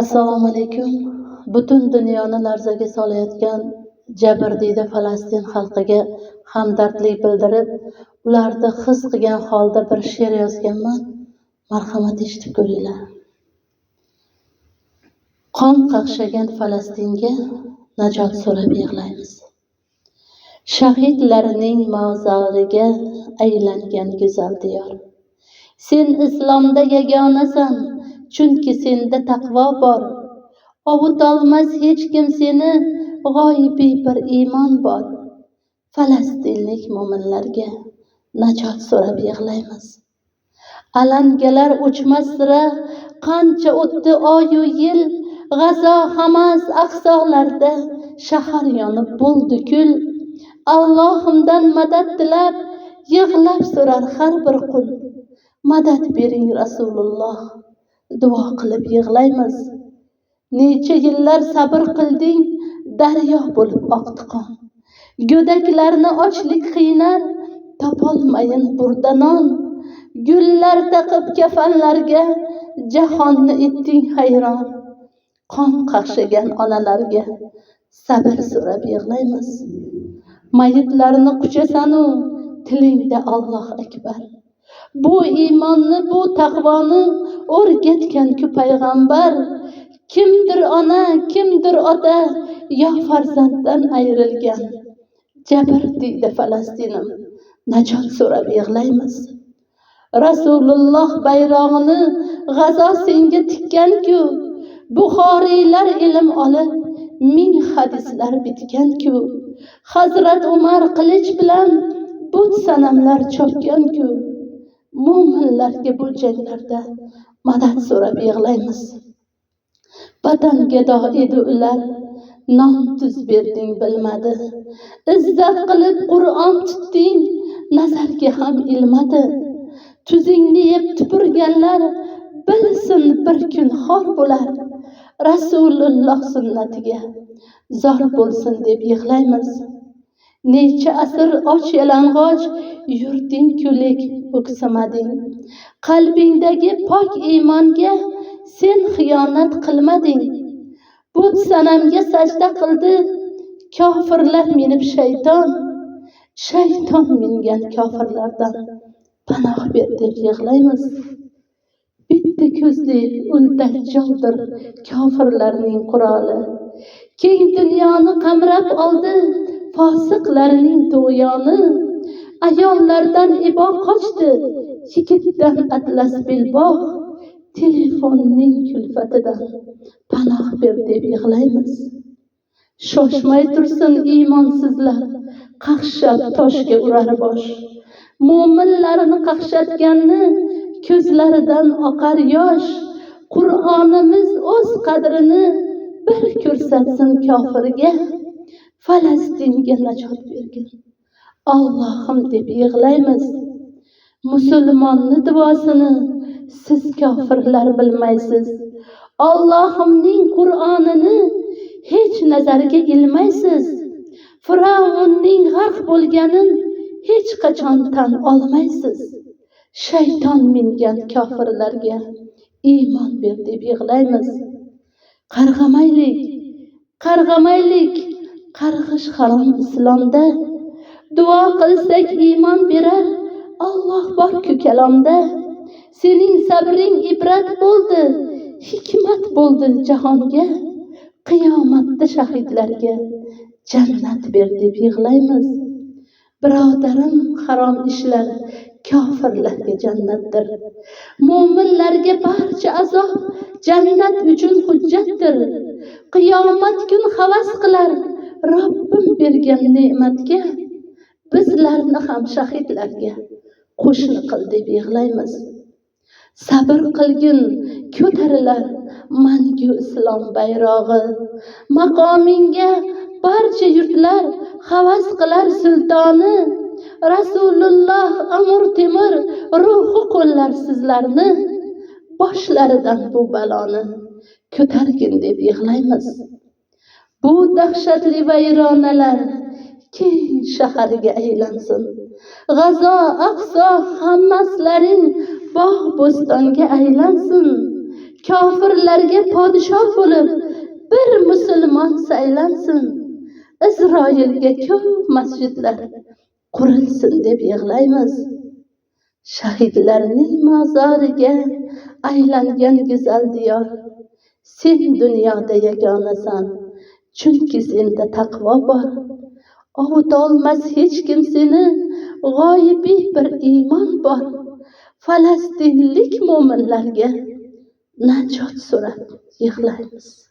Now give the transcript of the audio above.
Assalomu alaykum. Butun dunyoni larzaga solayotgan jabrdiyda Falastin xalqiga hamdardlik bildirib, ularni his qilgan holda bir she'r yozganman. Marhamat eshitib ko'ringlar. Qon qaqshagan Falastinga najot so'rab yig'laymiz. Shahidlarning mavzoriga aylangan go'zal diyor. Sen islomda yagonasan, chunki senda taqvo bor. Ovutolmas hech kim seni, g'oyibiy bir iymon bor. Falastinlik mo'minlarga najot so'rab yig'laymiz. Alangalar o'chmas sira, qancha o'tdi oyu yil, G'azo, Hamas, Aqsolarda shahar yonib bo'ldi kul. Allohimdan madad tilab, yig'lab so'rar har bir qul. Madad bering Rasululloh, duo qilib yig'laymiz. Necha yillar sabr qilding, daryo bo'lib oqdi qon. Go'daklarni ochlik qiynar, topolmayin burdanon. Gullar taqib kafanlarga, jahonni etding hayron. Qon qaqshagan onalarga sabr so'rab yig'laymiz. Mayitlarni quchasanu, tilingda Alloh akbar. Bu iymonni, bu taqvoni o'rgatgan-ku payg'ambar. Kimdir ona, kimdir ota, yo farzanddan ayrilgan. Jabr deydi Falastinim, najot so'rab yig'laymiz. Rasululloh bayrog'ini G'azo senga tikkan-ku. Buxoriylar ilm olib, ming hadislar bitgan-ku. Hazrat Umar qilich bilan but sanamlar chopgan-ku. Mo'minlarga bu janglarda madad so'rab yig'laymiz. Vatan gado edi ular, nom tuz berding bilmadi. Izzat qilib Qur'on tutding, nazarga ham ilmadi. Tuzingni yeb tupurganlar, bilsin bir kun xor bo'lar. Rasululloh sunnatiga zor bo'lsin deb yig'laymiz. Necha asr och yalang'och yurding kulek o'ksamading. Qalbingdagi pok iymonga sen xiyonat qilmading. But sanamga sajda qildi kofirlar minib shayton. Shayton mingan kofirlardan panoh ber deb yig'laymiz. Bitta ko'zli ul dajjoldir kofirlarning quroli. Keng dunyoni qamrab oldi fosiqlarning tug'yoni. Ayollardan ibo qochdi, yigitdan atlas belbog'. Telefonning kulfatidan panoh ber deb yig'laymiz. Shoshmay tursin iymonsizlar, qaqshab toshga urar bosh. Mo'minlarni qaqshatganni ko'zlaridan oqar yosh. Qur'onimiz o'z qadrini bir ko'rsatsin kofirga. Falastinga najot bergin Allohim deb yig'laymiz. Musulmonni duosini siz kofirlar bilmaysiz. Allohimning Qur'onini hech nazarga ilmaysiz. Firavunning g'arq bo'lganin hech qachon tan olmaysiz. Shayton mingan kofirlarga iymon ber deb yig'laymiz. Qarg'amaylik, qarg'amaylik, qarg'ish harom islomda. Duo qilsak iymon berar Alloh bor-ku kalomda. Sening sabring ibrat bo'ldi, hikmat bo'ldi jahonga. Qiyomatda shahidlarga jannat ber deb yig'laymiz. Birodarim, harom ishlar kofirlarga jannatdir. Mo'minlarga barcha azob jannat uchun hujjatdir. Qiyomat kun havas qilar Robbim bergan ne'matga. Bizlarni ham shahidlarga qo'shni qil deb yig'laymiz. Sabr qilgin, ko'tarilar mangu islom bayrog'i. Maqominga barcha yurtlar havas qilar sultoni. Rasululloh Amir Temur ruhi qo'llar sizlarni. Boshlaridan bu baloni ko'targin deb yig'laymiz. Bu dahshatli vayronalar keng shaharga aylansin. G'azo, Aqso hammaslaring bog' bo'stonga aylansin. kofirlarga podshoh bo'lib bir musulmon saylansin, Isroilga ko'p masjidlar qurilsin deb yig'laymiz. Shahidlarning mozoriga aylangan go'zal diyor, sen dunyoda yagonasan, chunki senda taqvo bor. Ovutolmas hech kim seni, g'oyibiy bir iymon bor. Falastinlik mo'minlarga najot so'rab yig'laymiz.